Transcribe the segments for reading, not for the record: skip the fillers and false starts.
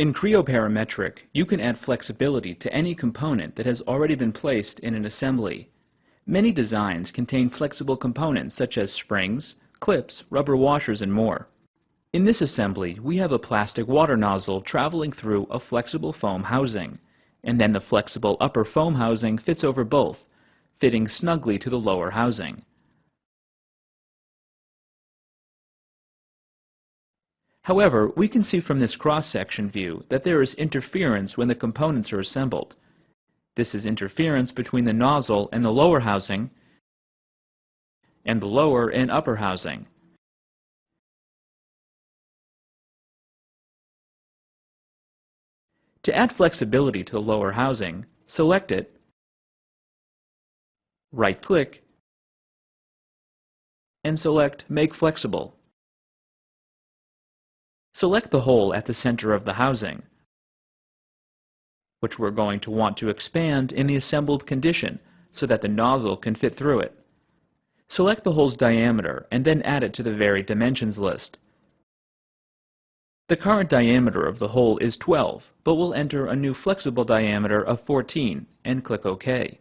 In Creo Parametric, you can add flexibility to any component that has already been placed in an assembly. Many designs contain flexible components such as springs, clips, rubber washers, and more. In this assembly, we have a plastic water nozzle traveling through a flexible foam housing, and then the flexible upper foam housing fits over both, fitting snugly to the lower housing. However, we can see from this cross-section view that there is interference when the components are assembled. This is interference between the nozzle and the lower housing and the lower and upper housing. To add flexibility to the lower housing, select it, right-click, and select Make Flexible. Select the hole at the center of the housing, which we're going to want to expand in the assembled condition so that the nozzle can fit through it. Select the hole's diameter and then add it to the Varied Dimensions list. The current diameter of the hole is 12, but we'll enter a new flexible diameter of 14 and click OK.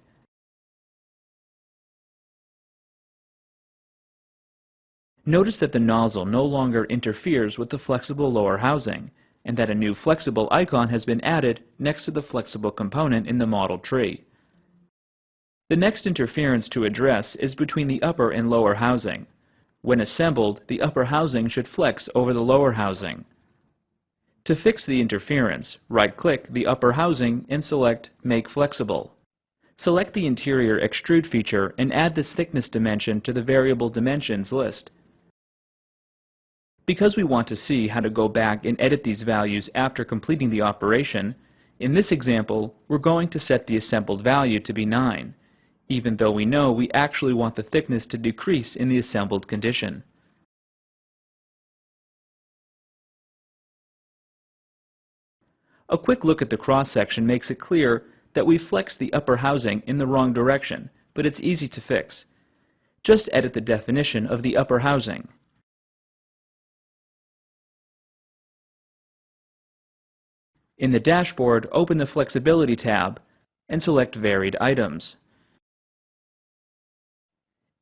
Notice that the nozzle no longer interferes with the flexible lower housing, and that a new flexible icon has been added next to the flexible component in the model tree. The next interference to address is between the upper and lower housing. When assembled, the upper housing should flex over the lower housing. To fix the interference, right-click the upper housing and select Make Flexible. Select the Interior Extrude feature and add this thickness dimension to the Variable Dimensions list. Because we want to see how to go back and edit these values after completing the operation, in this example, we're going to set the assembled value to be 9, even though we know we actually want the thickness to decrease in the assembled condition. A quick look at the cross-section makes it clear that we flexed the upper housing in the wrong direction, but it's easy to fix. Just edit the definition of the upper housing. In the dashboard, open the Flexibility tab and select Varied Items.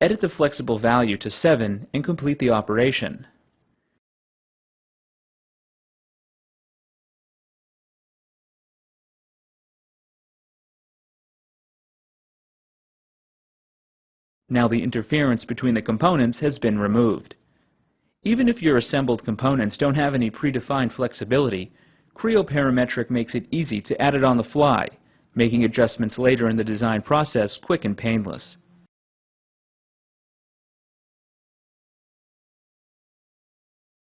Edit the flexible value to 7 and complete the operation. Now the interference between the components has been removed. Even if your assembled components don't have any predefined flexibility, Creo Parametric makes it easy to add it on the fly, making adjustments later in the design process quick and painless.